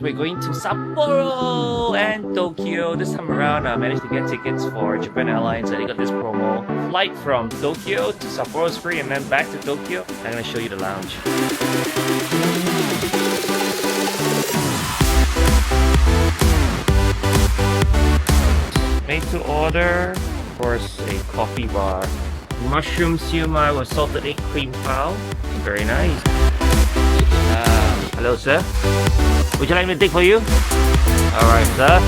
We're going to Sapporo and Tokyo. This time around, I managed to get tickets for Japan Airlines. I got this promo. Flight from Tokyo to Sapporo is free, and then back to Tokyo. I'm gonna show you the lounge. Made to order, of course, a coffee bar. Mushroom siumai with salted egg cream pao. Very nice. Hello, sir. Would you like me to take for you? Alright, sir.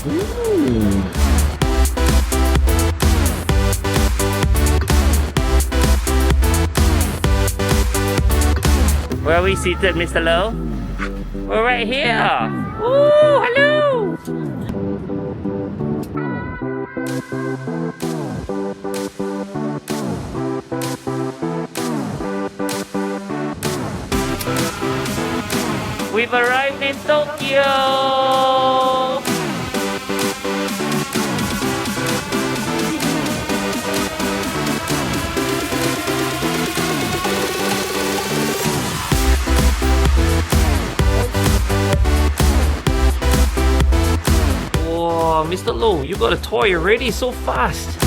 Ooh. Where are we seated, Mr. Low? We're right here. Ooh, hello. We've arrived in Tokyo! Whoa, Mr. Low, you got a toy already so fast!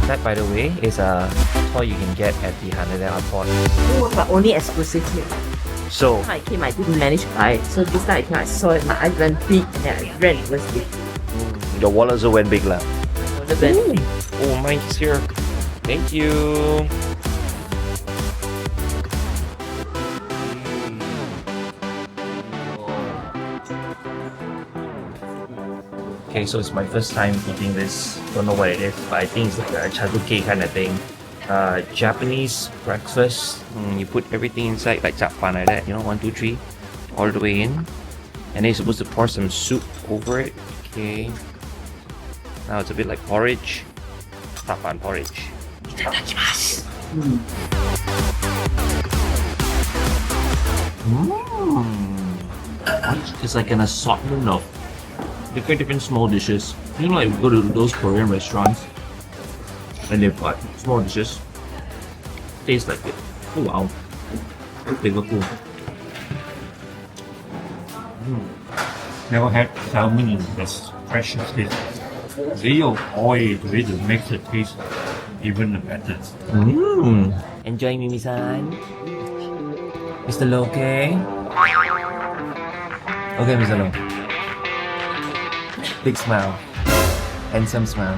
That, by the way, is a toy you can get at the Haneda airport. Oh, but only exclusive here. So, I came, I didn't manage to buy it. So this time I came, I saw it, my eyes went big, and then I ran, it was big. your wallet also went big lah. The best. Oh, mine is here. Thank you. Okay, so it's my first time eating this. Don't know what it is, but I think it's like a chazuke kind of thing. Japanese breakfast. You put everything inside like jappan like that, you know, 1, 2, 3, all the way in. And then you're supposed to pour some soup over it. Okay. Now it's a bit like porridge. Jappan porridge. Itadakimasu. It's like an assortment of different small dishes. You know, like we go to those Korean restaurants and they've got small dishes. Tastes like it. Oh wow. Flavorful. Never had salmon in this fresh taste. Real oil really makes it taste even better. Enjoy Mimi-san. Mr. Lo, okay? Okay, Mr. Lo. Big smile. Handsome smile.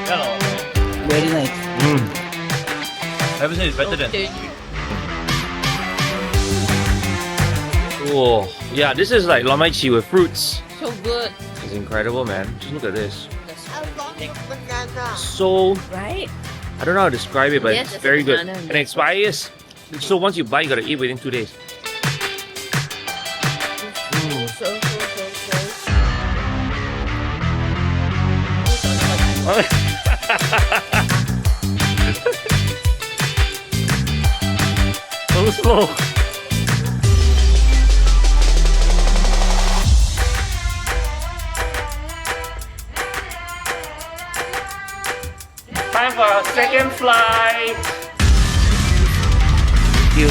Hello. Very nice. Everything is better than. Oh, yeah, this is like lamaichi with fruits. So good. It's incredible, man. Just look at this. So, Right? I don't know how to describe it, but Yes, it's it's very a good. banana. And it expires. So once you buy, you gotta eat within 2 days. So. So slow. Time for our second flight. Thank you.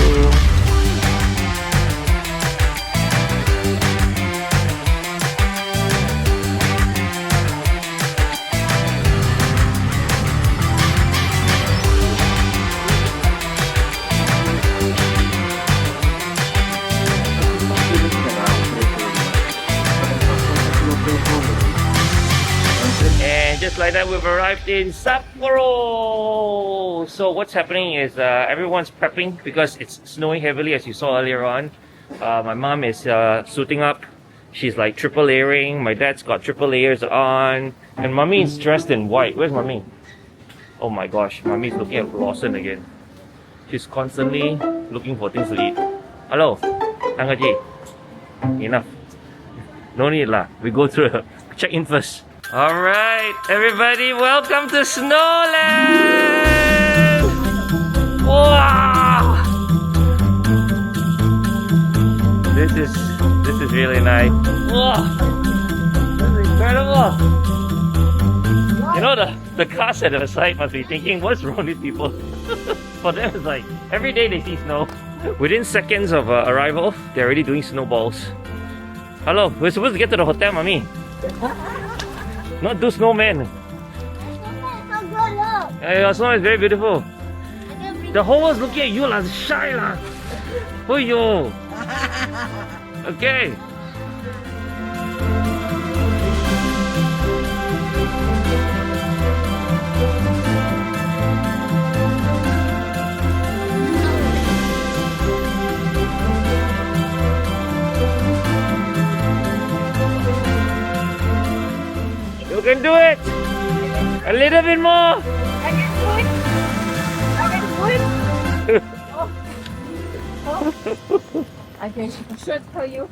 And just like that, we've arrived in Sapporo. So what's happening is everyone's prepping because it's snowing heavily, as you saw earlier on. My mom is suiting up. She's like triple layering. My dad's got triple layers on. And mommy is dressed in white. Where's mommy? Oh my gosh, mommy's looking at Lawson again. She's constantly looking for things to eat. Hello, Tangaji. Enough. No need lah. We go through check in first. Alright, everybody, welcome to Snowland! Wow! This is really nice. Wow! This is incredible! You know, the cast at the side must be thinking, what's wrong with people? For them, it's like every day they see snow. Within seconds of arrival, they're already doing snowballs. Hello, we're supposed to get to the hotel, mommy. Not do snowman. Your snow is very beautiful. The whole world's looking at you, lah. Shy, lah. Oh, yo. Okay. You can do it! A little bit more! I can do it! I can shoot for you.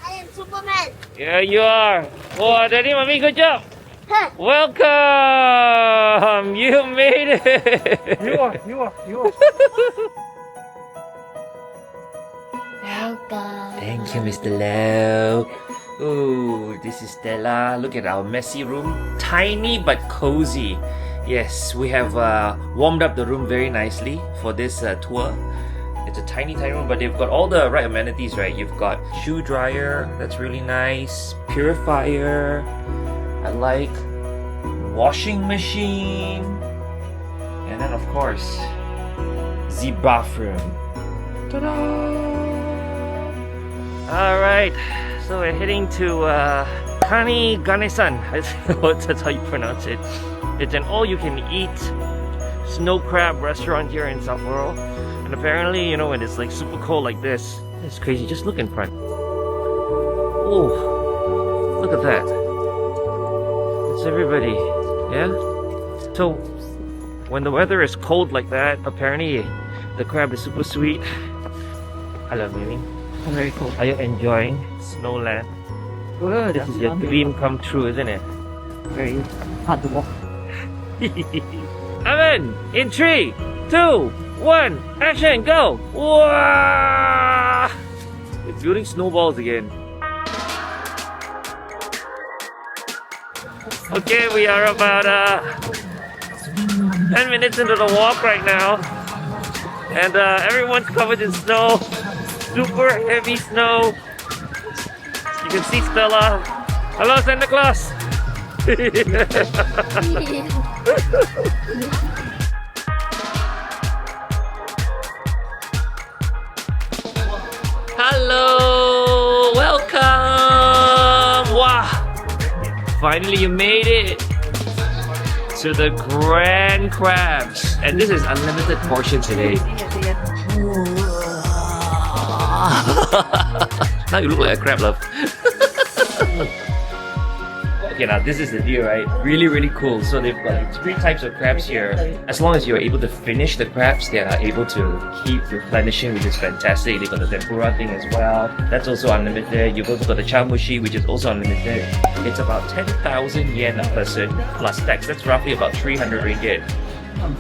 I am Superman! Yeah, you are! Oh, Daddy, Mommy, good job! Huh. Welcome! You made it! You are. Welcome! Thank you, Mr. Low. Oh, this is Stella. Look at our messy room. Tiny but cozy. Yes, we have warmed up the room very nicely for this tour. It's a tiny room, but they've got all the right amenities, right? You've got shoe dryer, that's really nice. Purifier, I like. Washing machine. And then, of course, the bathroom. Ta-da! Alright, so we're heading to Kani Ganesan. That's how you pronounce it. It's an all-you-can-eat snow crab restaurant here in Sapporo. And apparently, you know, when it's like super cold like this, it's crazy. Just look in front. Oh, look at that. It's everybody. Yeah? So, when the weather is cold like that, apparently the crab is super sweet. Hello, Mimi. Very cool. Are you enjoying Snowland? Good. This is your dream come true, isn't it? Very hard to walk. Amen! In 3, 2, 1, action, go! Wow! It's building snowballs again. Okay, we are about 10 minutes into the walk right now. And everyone's covered in snow. Super heavy snow. You can see Stella. Hello, Santa Claus! Hello! Welcome! Wow! Finally you made it to the Grand Crabs. And this is unlimited portion today. Now you look like a crab, love. Okay, now this is the deal, right? Really, really cool. So they've got like 3 types of crabs here. As long as you're able to finish the crabs, they are able to keep replenishing, which is fantastic. They've got the tempura thing as well. That's also unlimited. You've also got the chamushi, which is also unlimited. It's about 10,000 yen a person plus tax. That's roughly about 300 ringgit.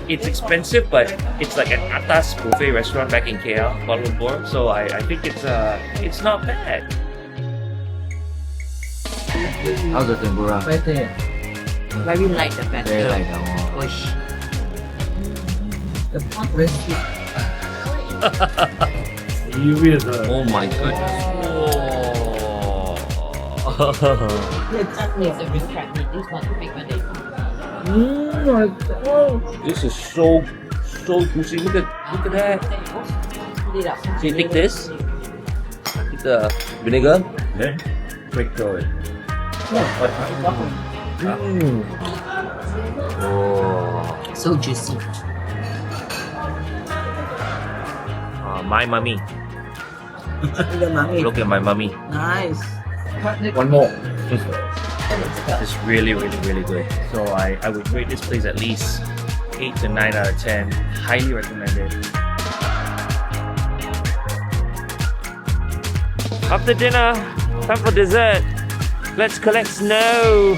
It's expensive, but it's like an atas buffet restaurant back in KL, Kuala Lumpur. So I think it's not bad. How's the tempura? Better. Very light the batter. Very light. Push. The pork recipe. Oh my goodness. The chutney is a real crab meat. This one big one. This is so juicy. Look at that. So you take this, take the vinegar, Then break it. So juicy. my mummy. The mommy. Look at my mummy. Nice. One more. It's really, really, really good. So I would rate this place at least 8 to 9 out of 10. Highly recommended. After dinner, time for dessert. Let's collect snow.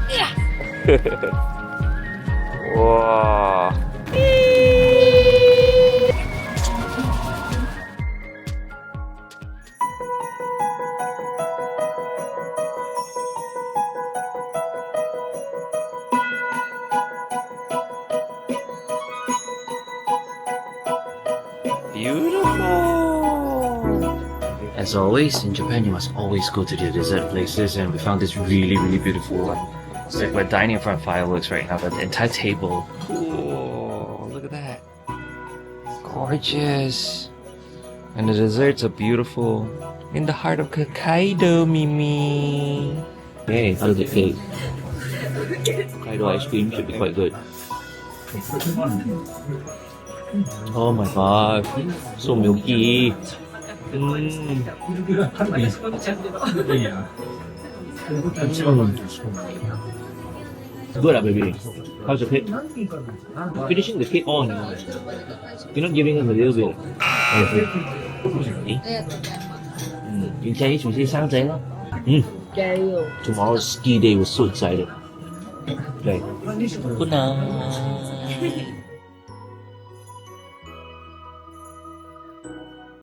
Yeah. Wow. beautiful. As always, in Japan, you must always go to the dessert places, and we found this really, really beautiful one. It's like we're dining in front of fireworks right now, but the entire table. Cool. Look at that. Gorgeous. And the desserts are beautiful. In the heart of Hokkaido, Mimi. Hey, how's it taste? Hokkaido ice cream should be quite good. Oh my god, so milky. Good, baby. How's the cake? Finishing the cake on. You're not giving us a little bit. You say we say sang lah. Tomorrow's ski day was so excited. Okay. Good night.